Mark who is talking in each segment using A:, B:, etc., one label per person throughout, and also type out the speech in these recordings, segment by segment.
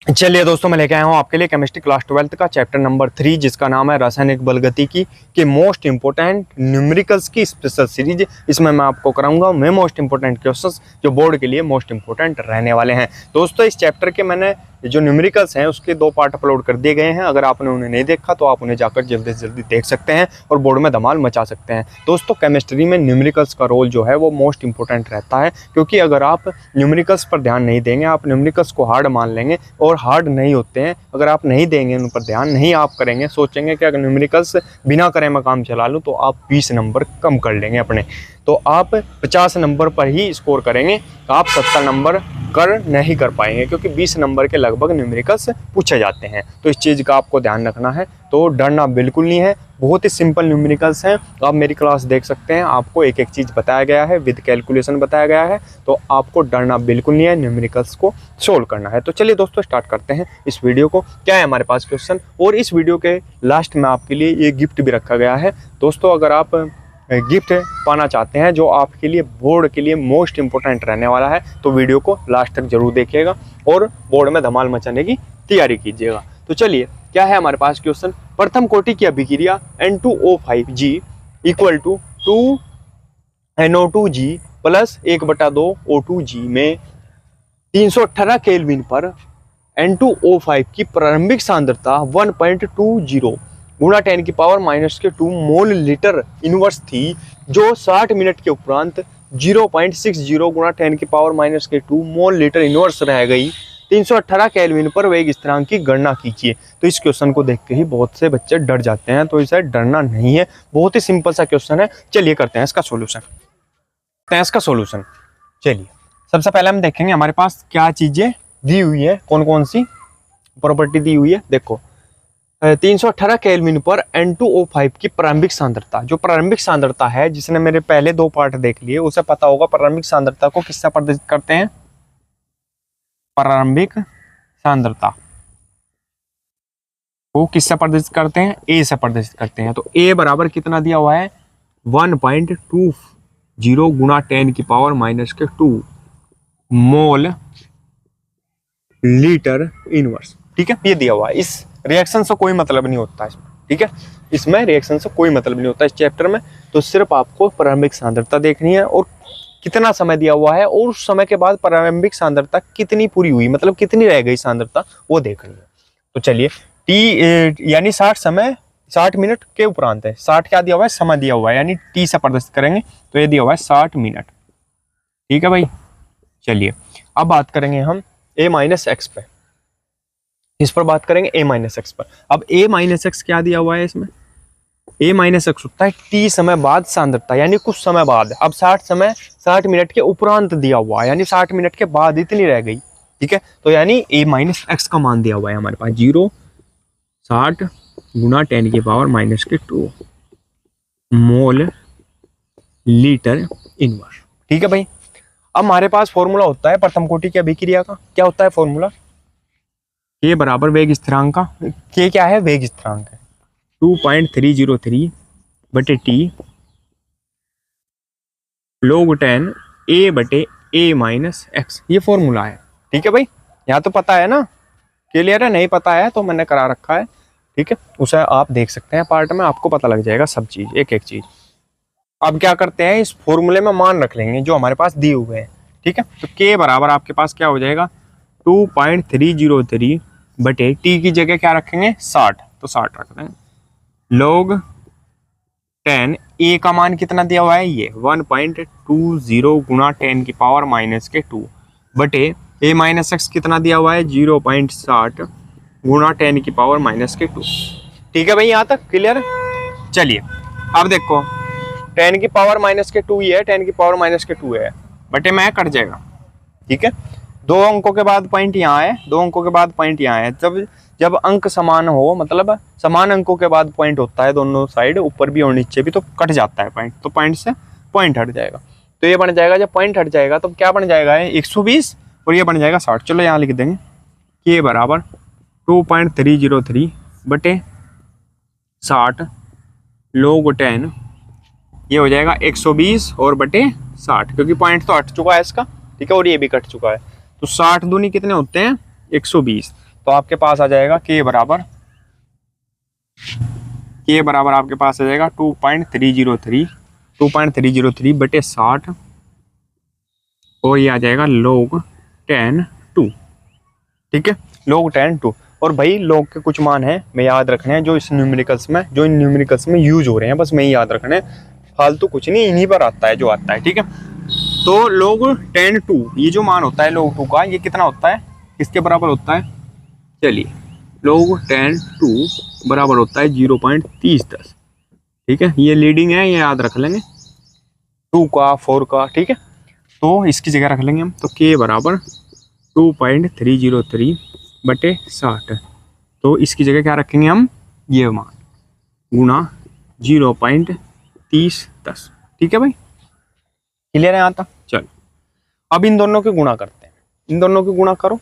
A: चलिए दोस्तों, मैं लेके आया हूँ आपके लिए केमिस्ट्री क्लास 12 का चैप्टर नंबर 3, जिसका नाम है रासायनिक बलगतिकी के मोस्ट इंपोर्टेंट न्यूमेरिकल्स की स्पेशल सीरीज। इसमें मैं आपको कराऊंगा मैं मोस्ट इंपोर्टेंट क्वेश्चंस जो बोर्ड के लिए मोस्ट इंपोर्टेंट रहने वाले हैं। दोस्तों, इस चैप्टर के मैंने जो न्यूमेरिकल्स हैं उसके 2 पार्ट अपलोड कर दिए गए हैं। अगर आपने उन्हें नहीं देखा तो आप उन्हें जाकर जल्दी से जल्दी देख सकते हैं और बोर्ड में धमाल मचा सकते हैं। दोस्तों, केमिस्ट्री में न्यूमेरिकल्स का रोल जो है वो मोस्ट इंपोर्टेंट रहता है, क्योंकि अगर आप न्यूमेरिकल्स पर ध्यान नहीं देंगे, आप न्यूमेरिकल्स को हार्ड मान लेंगे और हार्ड नहीं होते हैं। अगर आप नहीं देंगे उन पर ध्यान, नहीं आप करेंगे, सोचेंगे कि अगर न्यूमेरिकल्स बिना करे मैं काम चला लूँ तो आप 20 नंबर कम कर लेंगे अपने, तो आप 50 नंबर पर ही स्कोर करेंगे, तो आप 70 नंबर कर नहीं कर पाएंगे, क्योंकि 20 नंबर के लगभग न्यूमेरिकल्स पूछे जाते हैं। तो इस चीज़ का आपको ध्यान रखना है। तो डरना बिल्कुल नहीं है, बहुत ही सिंपल न्यूमेरिकल्स हैं। तो आप मेरी क्लास देख सकते हैं, आपको एक एक चीज़ बताया गया है, विद कैलकुलेशन बताया गया है। तो आपको डरना बिल्कुल नहीं है, न्यूमेरिकल्स को सोल्व करना है। तो चलिए दोस्तों, स्टार्ट करते हैं इस वीडियो को। क्या है हमारे पास क्वेश्चन, और इस वीडियो के लास्ट में आपके लिए ये गिफ्ट भी रखा गया है। दोस्तों, अगर आप गिफ्ट पाना चाहते हैं जो आपके लिए बोर्ड के लिए मोस्ट इंपोर्टेंट रहने वाला है, तो वीडियो को लास्ट तक जरूर देखिएगा और बोर्ड में धमाल मचाने की तैयारी कीजिएगा। तो चलिए, क्या है हमारे पास क्वेश्चन। प्रथम कोटि की अभिक्रिया N2O5G equal to 2NO2G plus 1/2 O2G में 318 केल्विन पर N2O5 की प्रारंभिक सांद्रता 1.20 गुणा 10⁻⁻2 मोल लीटर इनवर्स थी, जो 60 मिनट के उपरांत 0.60 गुणा 10⁻⁻2 मोल लीटर इनवर्स रह गई। 318 केल्विन पर वेग स्थिरांक की गणना कीजिए। तो इस क्वेश्चन को देख के ही बहुत से बच्चे डर जाते हैं, तो इसे डरना नहीं है, बहुत ही सिंपल सा क्वेश्चन है। चलिए करते हैं इसका सोल्यूशन। चलिए, सबसे पहले हम देखेंगे हमारे पास क्या चीजें दी हुई है, कौन कौन सी प्रॉपर्टी दी हुई है। देखो, 318 केल्विन पर N2O5 की प्रारंभिक सांद्रता, जो प्रारंभिक सांद्रता है, जिसने मेरे पहले 2 पार्ट देख लिए उसे पता होगा प्रारंभिक सांद्रता को किससे प्रदर्शित करते हैं। प्रारंभिक सांद्रता को किससे प्रदर्शित करते हैं, A से प्रदर्शित करते हैं। तो A बराबर कितना दिया हुआ है, 1.20 गुणा 10⁻⁻2 मोल लीटर इनवर्स। ठीक है, ये दिया हुआ है। इस रिएक्शन से कोई मतलब नहीं होता इसमें, ठीक है, इसमें रिएक्शन से कोई मतलब नहीं होता इस चैप्टर में। तो सिर्फ आपको प्रारंभिक सांद्रता देखनी है और कितना समय दिया हुआ है, और उस समय के बाद प्रारंभिक सांद्रता कितनी पूरी हुई, मतलब कितनी रह गई सांद्रता, वो देखनी है। तो चलिए, टी यानी 60 मिनट के उपरांत है। 60 क्या दिया हुआ है, समय दिया हुआ है, यानी टी से प्रदर्शित करेंगे तो ये दिया हुआ है 60 मिनट। ठीक है भाई। चलिए, अब बात करेंगे हम A-X पे। इस पर बात करेंगे A-X पर। अब A-X क्या दिया हुआ है इसमें, A-X होता है T समय बाद सांद्रता, यानी कुछ समय बाद। अब 60 मिनट के उपरांत दिया हुआ है, यानी 60 मिनट के बाद इतनी रह गई। ठीक है, तो यानी A-X का मान दिया हुआ है हमारे पास 60 गुणा 10⁻⁻2 मोल लीटर इनवर्स। ठीक है भाई। अब हमारे पास फॉर्मूला होता है प्रथम कोटि की अभिक्रिया का। क्या होता है फॉर्मूला, K बराबर वेग स्थिरांक का। K क्या है, वेग स्थिरांक है, 2.303 बटे T log 10 A/A-X, ये फॉर्मूला है। ठीक है भाई, यहाँ तो पता है ना, क्लियर है। नहीं पता है तो मैंने करा रखा है, ठीक है, उसे आप देख सकते हैं पार्ट में, आपको पता लग जाएगा सब चीज, एक एक चीज। अब क्या करते हैं, इस फॉर्मूले में मान रख लेंगे जो हमारे पास दिए हुए हैं। ठीक है, तो K बराबर आपके पास क्या हो जाएगा, 2.303 बटे T की जगह क्या रखेंगे, 60, तो 60 रखते हैं, log 10 A का मान कितना दिया हुआ है, ये 1.20 गुणा 10⁻⁻2 बटे A-X कितना दिया हुआ है, 0.60 गुणा 10⁻⁻2। ठीक है भाई, यहाँ तक क्लियर। चलिए, अब देखो 10⁻⁻2 ही है, 10⁻⁻2 है, बटे में कट जाएगा। ठीक है, 2 अंकों के बाद पॉइंट यहाँ है, 2 अंकों के बाद पॉइंट यहाँ है। जब अंक समान हो, मतलब समान अंकों के बाद पॉइंट होता है दोनों साइड, ऊपर भी और नीचे भी, तो कट जाता है पॉइंट, तो पॉइंट से पॉइंट हट जाएगा। तो ये बन जाएगा, जब पॉइंट हट जाएगा तो क्या बन जाएगा, 120 और ये बन जाएगा 60। चलो यहाँ लिख देंगे, K बराबर 2.303 बटे 60 log 10, ये हो जाएगा 120 और बटे 60, क्योंकि पॉइंट तो हट चुका है इसका। ठीक है, और ये भी कट चुका है, तो 60 दूनी कितने होते हैं, 120। तो आपके पास आ जाएगा के बराबर आपके पास आ जाएगा 2.303 बटे 60 और ये आ जाएगा log 10(2). ठीक है, log 10(2). और भाई log के कुछ मान हैं मैं याद रखने हैं जो इन न्यूमेरिकल्स में यूज हो रहे हैं, बस मैं ही याद रखने हैं, फालतू कुछ नहीं, इन्हीं पर आता है जो आता है। ठीक है, तो log 10(2) ये जो मान होता है log 2 का, ये कितना होता है, किसके बराबर होता है, चलिए log 10(2) बराबर होता है 0.3010। ठीक है, ये लीडिंग है, ये याद रख लेंगे, 2 का 4 का। ठीक है, तो इसकी जगह रख लेंगे हम, तो k बराबर 2.303 बटे 60। तो इसकी जगह क्या रखेंगे हम, ये मान गुना 0.3010। ठीक है भाई, क्लियर है यहाँ तक। चलो अब इन दोनों की गुणा करते हैं, इन दोनों की गुणा करो।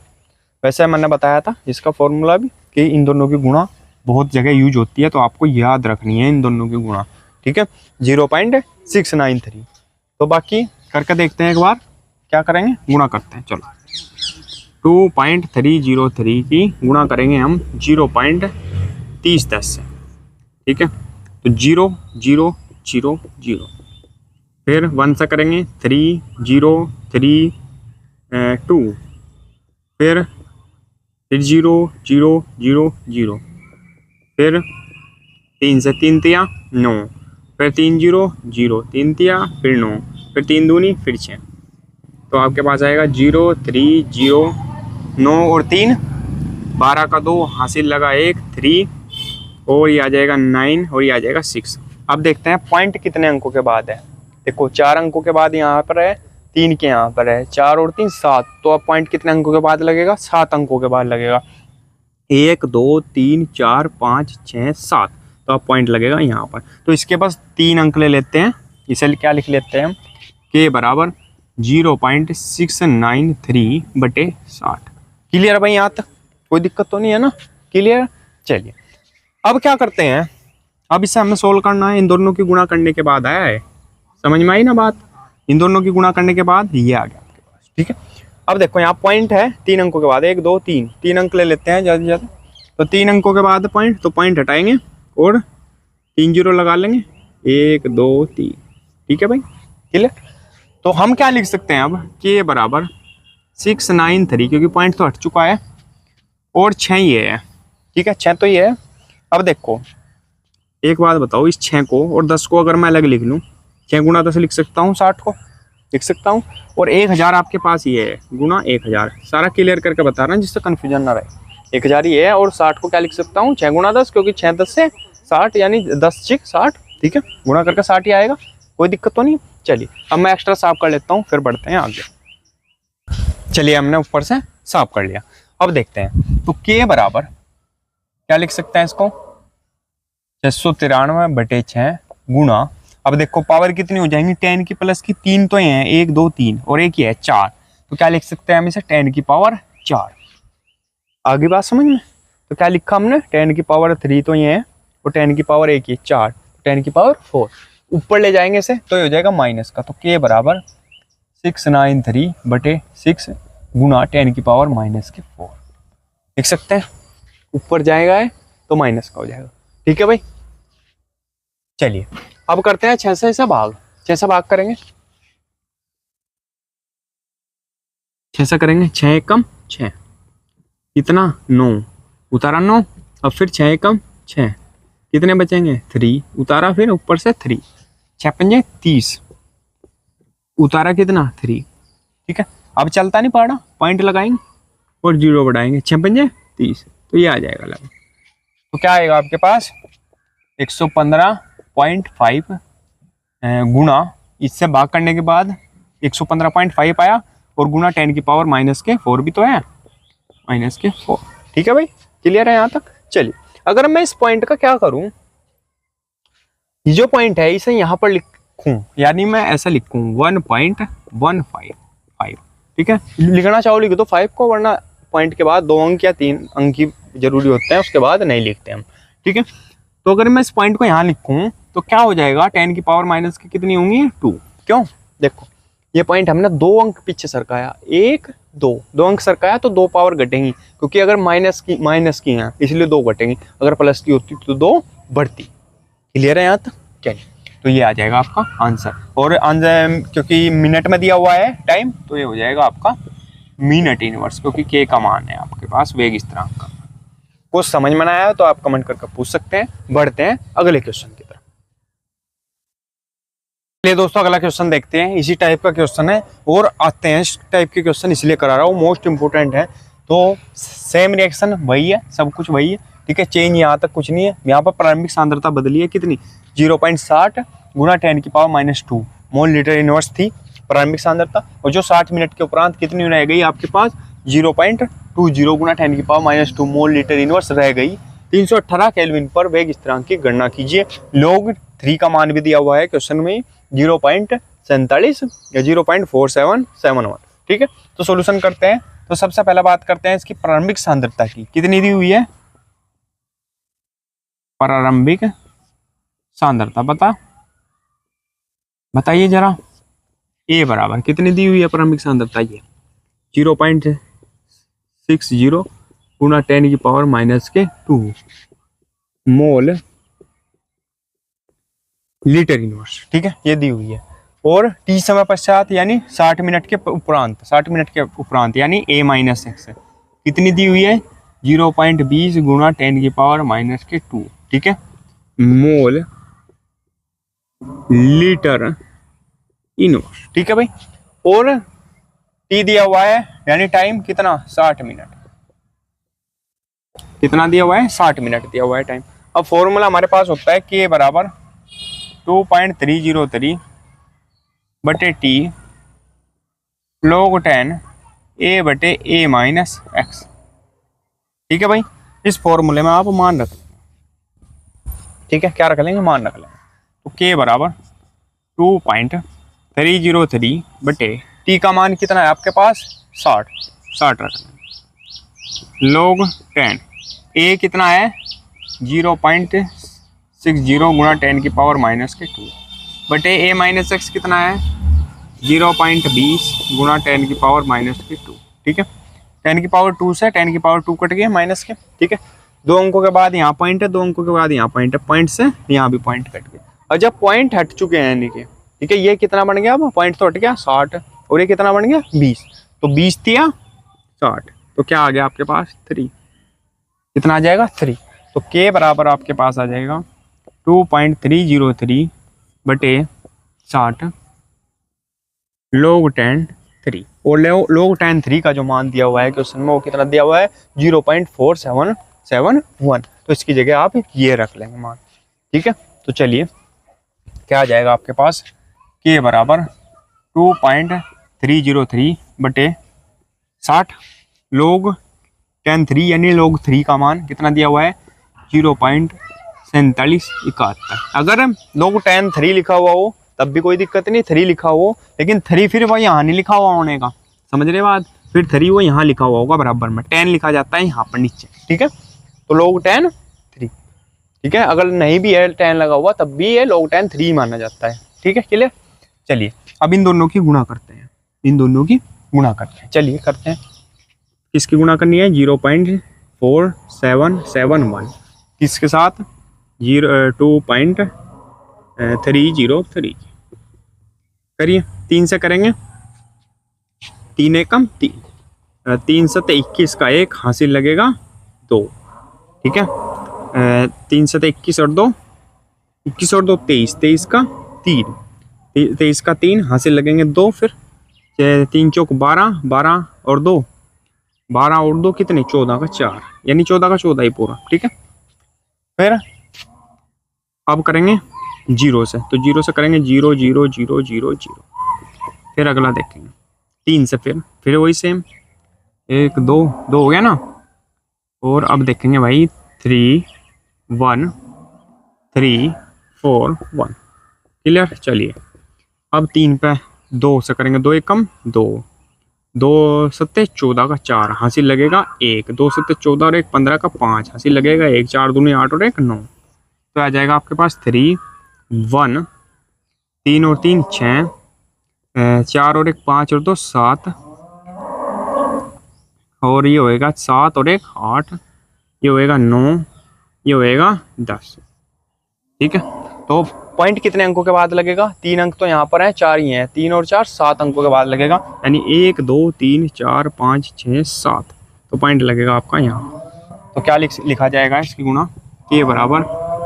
A: वैसे मैंने बताया था इसका फॉर्मूला भी कि इन दोनों की गुणा बहुत जगह यूज होती है, तो आपको याद रखनी है इन दोनों की गुणा। ठीक है, 0.693। तो बाकी करके देखते हैं एक बार, क्या करेंगे, गुणा करते हैं। चलो 2.303 की गुणा करेंगे हम 0.3010 से। ठीक है, तो 0 0 0 0, फिर 1 से करेंगे 3 0 3 2, फिर 0 0 0 0, फिर 3 से 3 तिया 9, फिर 3 0 0 3 तिया फिर 9, फिर 3 दूनी फिर 6। तो आपके पास आएगा 0 3 0 9 और 3 12 का 2 हासिल लगा 1 3, और ये आ जाएगा 9 और ये आ जाएगा 6। अब देखते हैं पॉइंट कितने अंकों के बाद है। देखो 4 अंकों के बाद यहाँ पर है, 3 के यहाँ पर है, 4 और 3 7। तो अब पॉइंट कितने अंकों के बाद लगेगा, 7 अंकों के बाद लगेगा। 1 2 3 4 5 6 7, तो अब पॉइंट लगेगा यहाँ पर। तो इसके पास 3 अंक ले लेते हैं, इसे क्या लिख लेते हैं हम, के बराबर 0.693 बटे 60। क्लियर है भाई, यहाँ तक कोई दिक्कत तो नहीं है ना, क्लियर। चलिए अब क्या करते हैं, अब इसे हमें सोल्व करना है। इन दोनों की गुणा करने के बाद आया है, समझ में आई ना बात, इन दोनों की गुणा करने के बाद ये आ गया आपके पास। ठीक है, अब देखो यहाँ पॉइंट है 3 अंकों के बाद, 1 2 3, 3 अंक ले लेते हैं ज़्यादा से ज़्यादा। तो 3 अंकों के बाद पॉइंट, तो पॉइंट हटाएंगे और 3 0 लगा लेंगे, 1 2 3। ठीक है भाई, क्लियर। तो हम क्या लिख सकते हैं अब, के बराबर 693, क्योंकि पॉइंट तो हट चुका है, और 6 ये है। ठीक है, 6 तो ये है। अब देखो एक बात बताओ, इस 6 को और 10 को अगर मैं अलग लिख लूँ, 6 गुना 10 लिख सकता हूँ, 60 को लिख सकता हूँ, और 1000 आपके पास ये है, गुना 1000। सारा क्लियर करके बता रहा हूँ जिससे कन्फ्यूजन ना रहे। 1000 ये है, और 60 को क्या लिख सकता हूँ, 6 गुना 10, क्योंकि 6 10 से 60 यानी 10 6 60। ठीक है, गुणा करके 60 ही आएगा, कोई दिक्कत तो नहीं। चलिए अब मैं एक्स्ट्रा साफ कर लेता हूँ, फिर बढ़ते हैं आगे। चलिए हमने ऊपर से साफ कर लिया, अब देखते हैं। तो के बराबर क्या लिख सकते हैं इसको, 693 बटे 6 गुणा, अब देखो पावर कितनी हो जाएंगी, 10 की प्लस की 3 तो ये हैं, 1 2 3 और एक ही है 4। तो क्या लिख सकते हैं हम इसे, 10 की पावर 4। आगे बात समझ में। तो क्या लिखा हमने, 10 की पावर 3 तो ये है, और 10 की पावर 1 ही 4, 10 की पावर 4 ऊपर ले जाएंगे इसे, तो ये हो जाएगा माइनस का। तो के बराबर 693 बटे 6 गुना 10 की पावर -4 लिख सकते हैं। ऊपर जाएगा है तो माइनस का हो जाएगा। ठीक है भाई, चलिए अब करते हैं 6 से इसे भाग। 6 से भाग करेंगे, 6 से करेंगे, 6 एकम 6, कितना 9, उतारा 9, अब फिर 6 एकम 6, कितने बचेंगे 3, उतारा फिर ऊपर से 3, 6 पंजे 30, उतारा कितना 3। ठीक है, अब चलता नहीं पड़ा, पॉइंट लगाएंगे और 0 बढ़ाएंगे, 6 पंजे 30, तो ये आ जाएगा लगा। तो क्या आएगा आपके पास 115.5 गुना, इससे भाग करने के बाद 115.5 आया, और गुना 10 की पावर -4 भी तो है, -4। ठीक है भाई, क्लियर है यहाँ तक। चलिए अगर मैं इस पॉइंट का क्या करूं, ये जो पॉइंट है इसे यहाँ पर लिखूं, यानी मैं ऐसा लिखूं 1.155। ठीक है, लिखना चाहो लिख दो 5 को, वरना पॉइंट के बाद 2 अंक या 3 अंक की जरूरी होते हैं, उसके बाद नहीं लिखते हम। ठीक है, तो अगर मैं इस पॉइंट को यहाँ लिखूं तो क्या हो जाएगा, 10 की पावर माइनस की कितनी होंगी 2। क्यों, देखो ये पॉइंट हमने 2 अंक पीछे सरकाया, 1 दो अंक सरकाया तो 2 पावर घटेंगी, क्योंकि अगर माइनस की है इसलिए 2 घटेंगी, अगर प्लस की होती तो 2 बढ़ती। क्लियर है यहाँ तक? चलिए, तो ये आ जाएगा आपका आंसर। और आंसर क्योंकि मिनट में दिया हुआ है टाइम, तो ये हो जाएगा आपका मिनट इनवर्स, क्योंकि के का मान है आपके पास वेग स्थिरांक का। कुछ समझ में ना आया तो आप कमेंट करके पूछ सकते हैं। बढ़ते हैं अगले क्वेश्चन की तरफ। चलिए दोस्तों, अगला क्वेश्चन देखते हैं। इसी टाइप का क्वेश्चन है और आते हैं इस टाइप के क्वेश्चन इसलिए करा रहा हूँ, मोस्ट इंपोर्टेंट है। तो सेम रिएक्शन वही है, सब कुछ वही है, ठीक है। चेंज यहाँ तक कुछ नहीं है। यहाँ पर प्रारंभिक सांद्रता बदली है कितनी, 0.60 गुणा 10⁻⁻2 मोल लीटर इनवर्स थी प्रारंभिक सांद्रता, और जो 60 मिनट के उपरांत कितनी रह गई आपके पास, 0.20 गुणा 10⁻⁻2 मोल लीटर इनवर्स रह गई। 318 केल्विन पर वेग स्थिरांक की गणना कीजिए। log 3 का मान भी दिया हुआ है क्वेश्चन में, 0.47 या 0.4771, ठीक है। तो सॉल्यूशन करते हैं। तो सबसे पहले बात करते हैं इसकी प्रारंभिक सांद्रता की, कितनी दी हुई है प्रारंभिक सांद्रता, बताइए जरा। ए बराबर कितनी दी हुई है प्रारंभिक सांद्रता, ये 0.60 गुणा 10⁻⁻2 मोल लीटर इनवर्स, ठीक है, ये दी हुई है। और टी समय पश्चात यानी 60 मिनट के उपरांत, 60 मिनट के उपरांत यानी a-x कितनी दी हुई है, 0.20 गुणा 10⁻⁻2, ठीक है, मोल लीटर इनवर्स, ठीक है भाई। और टी दिया हुआ है यानी टाइम कितना, 60 मिनट, कितना दिया हुआ है, 60 मिनट दिया हुआ है टाइम। अब फॉर्मूला हमारे पास होता है के बराबर 2.303 बटे टी log 10 a बटे a-x, ठीक है भाई। इस फॉर्मूले में आप मान रख लेंगे, ठीक है, क्या रख लेंगे, मान रख लेंगे। तो के बराबर 2.303 बटे टी का मान कितना है आपके पास, 60 रख लेंगे, log 10 a कितना है 0.60 गुणा 10⁻⁻2 बटे a-x कितना है 0.20 गुणा 10⁻⁻2, ठीक है। 10⁻2 से 10⁻2 कट गए माइनस के, ठीक है। 2 अंकों के बाद यहाँ पॉइंट है, 2 अंकों के बाद यहाँ पॉइंट है, पॉइंट से यहाँ भी पॉइंट कट गए। और जब पॉइंट हट चुके हैं यानी कि, ठीक है, ये कितना बन गया, अब पॉइंट तो हट गया 60, और ये कितना बन गया 20, तो 20 दिया 60, तो क्या आ गया आपके पास 3, कितना आ जाएगा 3। तो के बराबर आपके पास आ जाएगा 2.303 बटे 60 log 10 3, और log 10 3 का जो मान दिया हुआ है क्वेश्चन में वो कितना दिया हुआ है 0.4771, तो इसकी जगह आप ये रख लेंगे मान, ठीक है। तो चलिए क्या आ जाएगा आपके पास, के बराबर 2.303 बटे 60 log 10 3 यानी log 3 का मान कितना दिया हुआ है 0.4771। अगर log 10 3 लिखा हुआ हो तब भी कोई दिक्कत नहीं, 3 लिखा हो, लेकिन 3 फिर वो यहाँ नहीं लिखा हुआ होने का, समझ रहे बात, फिर 3 वो यहाँ लिखा हुआ होगा बराबर में, 10 लिखा जाता है यहाँ पर नीचे, ठीक है। तो log 10 3, ठीक है, अगर नहीं भी है 10 लगा हुआ तब भी ये log 10 3 माना जाता है, ठीक है, क्लियर। चलिए अब इन दोनों की गुणा करते हैं, चलिए करते हैं। किसकी गुणा करनी है, 0.4771 किसके साथ, 2.303 करिए, 3 से करेंगे, 3 एकम 3, 3 से 21 का 1 हासिल लगेगा 2, ठीक है, 3 से 21 और 2 23, 23 का 3, 23 का 3 हासिल लगेंगे 2, फिर 3 चौक 12, 12 और 2 कितने 14 का 4, यानी 14 का 14 ही पूरा, ठीक है। फिर अब करेंगे 0 से, तो 0 से करेंगे 0 0 0 0 0, फिर अगला देखेंगे 3 से, फिर वही सेम 1 2 2 हो गया ना, और अब देखेंगे भाई 3 1 3 4 1, क्लियर। चलिए अब 3 पे 2 से करेंगे, 2 एकम 2, 2 सत्ते 14 का 4 हासिल लगेगा 1, 2 सत्ते 14 और 1 15 का 5 हासिल लगेगा 1, 4 दूनी 8 और 1 9, तो आ जाएगा आपके पास 3 1, 3 और 3 6, 4 और 1 5 और 2 7, और ये होएगा 7 और 1 8, ये होएगा 9, ये होएगा 10। ठीक है, तो पॉइंट कितने अंकों के बाद लगेगा? 3 अंक तो यहाँ पर हैं, 4 ही हैं, 3 और 4 7 अंकों के बाद लगेगा, यानी 1 2 3 4 5 6 7, तो पॉइंट लगेगा आपका यहाँ। तो क्या लिखा जाएगा इसकी गुणा? के बराबर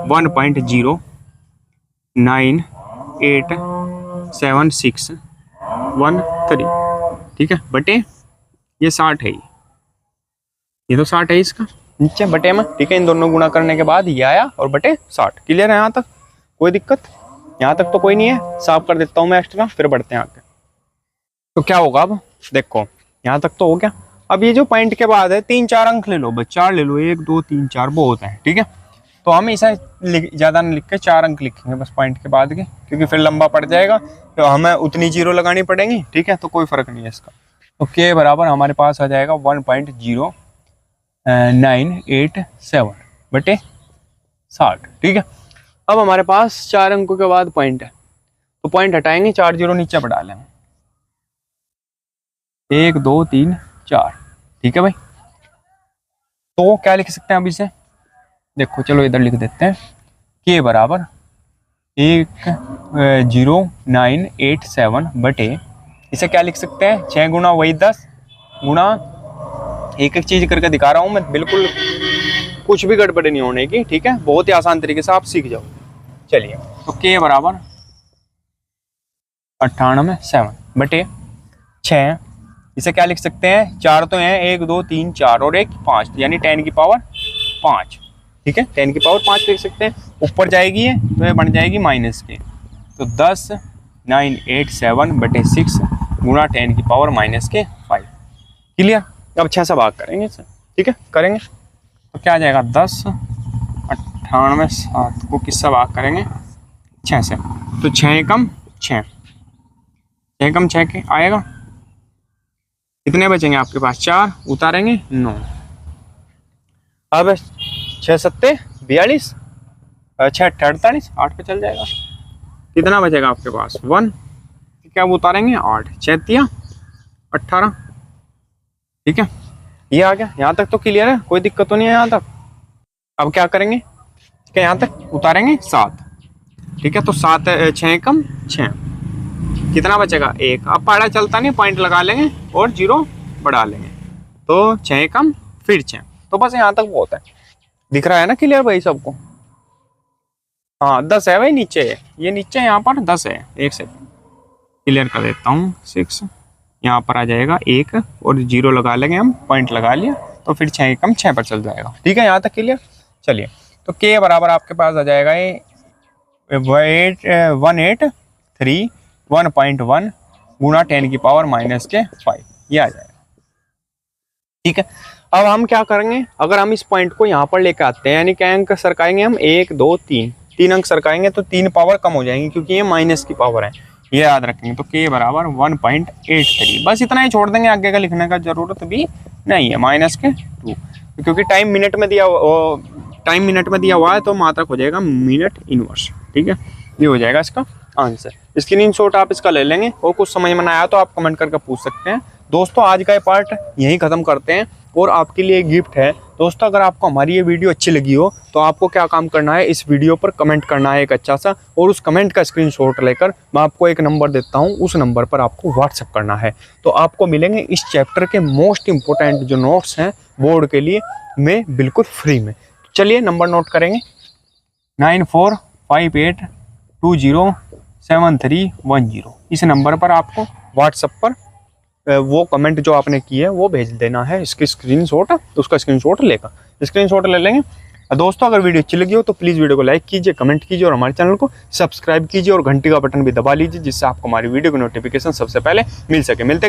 A: 1.087613। ठीक है, बटे ये 60 है, ये तो 60 है इसका नीचे बटे में। ठीक है, इन दोनों गुणा करने के बाद ये आया और बटे 60। क्लियर है यहाँ तक? कोई दिक्कत यहाँ तक तो कोई नहीं है। साफ कर देता हूँ मैं एक्स्ट्रा, फिर बढ़ते हैं आगे। तो क्या होगा अब देखो, यहाँ तक तो हो गया। अब ये जो पॉइंट के बाद है 3 4 अंक ले लो बस, 4 ले लो, 1 2 3 4 बहुत है। ठीक है, तो हम इसे ज़्यादा नहीं लिख के 4 अंक लिखेंगे बस पॉइंट के बाद के, क्योंकि फिर लंबा पड़ जाएगा तो हमें उतनी जीरो लगानी पड़ेंगी। ठीक है, तो कोई फर्क नहीं है इसका। तो के बराबर हमारे पास आ जाएगा 1.0987 बटे 60। ठीक है, अब हमारे पास 4 अंकों के बाद पॉइंट है, तो पॉइंट हटाएंगे, 4 जीरो नीचे बढ़ा लेंगे, 1 2 3 4। ठीक है भाई, तो क्या लिख सकते हैं अब इसे? देखो चलो इधर लिख देते हैं, के बराबर 1.0987 बटे, इसे क्या लिख सकते हैं? 6 गुणा वही 10 गुणा, एक एक चीज करके दिखा रहा हूँ मैं, बिल्कुल कुछ भी गड़बड़ नहीं होने की। ठीक है, बहुत ही आसान तरीके से आप सीख जाओ। चलिए, तो के बराबर 98 बटे 6, इसे क्या लिख सकते हैं? 4 तो हैं, 1 2 3 4 और 1 5, यानी 10 की पावर 5। ठीक है, 10 की पावर 5 लिख सकते हैं। ऊपर जाएगी है तो ये बन जाएगी माइनस के, तो 10,987 बटे 6 गुणा 10 की पावर माइनस के 5। क्लियर? अब 6 से भाग करेंगे इसे। ठीक है, करेंगे तो क्या आ जाएगा? 10 98 7 को किससे भाग करेंगे? 6 से, तो 6 एकम 6, 6 एकम 6 के आएगा। कितने बचेंगे आपके पास? 4 उतारेंगे 9। अब 6 सत्ते 42, 6 48, 8 पे चल जाएगा। कितना बचेगा आपके पास? 1। क्या अब उतारेंगे 8, 6 तिया 18। ठीक है, ये आ गया। यहाँ तक तो क्लियर है, कोई दिक्कत तो नहीं है यहाँ तक। अब क्या करेंगे कि यहाँ तक उतारेंगे 7। ठीक है, तो 7 6 कम 6, कितना बचेगा? 1। अब पढ़ा चलता नहीं, पॉइंट लगा लेंगे और 0 बढ़ा लेंगे, तो 6 कम फिर 6। तो बस यहाँ तक बहुत है। दिख रहा है ना क्लियर भाई सबको? हाँ 10 है भाई, नीचे है, ये नीचे यहाँ पर 10 है। एक सेकंड क्लियर कर देता हूँ। 6 यहाँ पर आ जाएगा 1 और 0 लगा लेंगे हम, पॉइंट लगा लिया, तो फिर 6 कम 6 पर चल जाएगा। ठीक है, यहाँ तक क्लियर? चलिए, तो के बराबर आपके पास आ जाएगा ये 183.1 गुणा 10 की पावर माइनस के 5, ये आ जाएगा। ठीक है, अब हम क्या करेंगे? अगर हम इस पॉइंट को यहाँ पर लेकर आते हैं, यानी क्या अंक सरकाएंगे हम? 1 2 3, 3 अंक सरकाएंगे तो 3 पावर कम हो जाएंगी, क्योंकि ये माइनस की पावर है, ये याद रखेंगे। तो के बराबर 1.83, बस इतना ही छोड़ देंगे, आगे का लिखने का जरूरत भी नहीं है। माइनस के 2, क्योंकि टाइम मिनट में दिया हुआ है, तो मात्रक हो जाएगा मिनट इनवर्स। ठीक है, ये हो जाएगा इसका आंसर। स्क्रीनशॉट आप इसका ले लेंगे, और कुछ समझ में ना आया तो आप कमेंट करके पूछ सकते हैं। दोस्तों, आज का ये पार्ट यहीं ख़त्म करते हैं, और आपके लिए एक गिफ्ट है। दोस्तों, अगर आपको हमारी ये वीडियो अच्छी लगी हो तो आपको क्या काम करना है? इस वीडियो पर कमेंट करना है एक अच्छा सा, और उस कमेंट का स्क्रीनशॉट लेकर मैं आपको एक नंबर देता हूँ, उस नंबर पर आपको व्हाट्सअप करना है। तो आपको मिलेंगे इस चैप्टर के मोस्ट इंपॉर्टेंट जो नोट्स हैं बोर्ड के लिए में, बिल्कुल फ्री में। चलिए नंबर नोट करेंगे, 9458207310। इस नंबर पर आपको व्हाट्सएप पर वो कमेंट जो आपने की है वो भेज देना है, इसकी स्क्रीनशॉट, उसका स्क्रीनशॉट लेकर स्क्रीनशॉट ले लेंगे। दोस्तों, अगर वीडियो अच्छी लगी हो तो प्लीज़ वीडियो को लाइक कीजिए, कमेंट कीजिए, और हमारे चैनल को सब्सक्राइब कीजिए, और घंटी का बटन भी दबा लीजिए, जिससे आपको हमारी वीडियो की नोटिफिकेशन सबसे पहले मिल सके। मिलते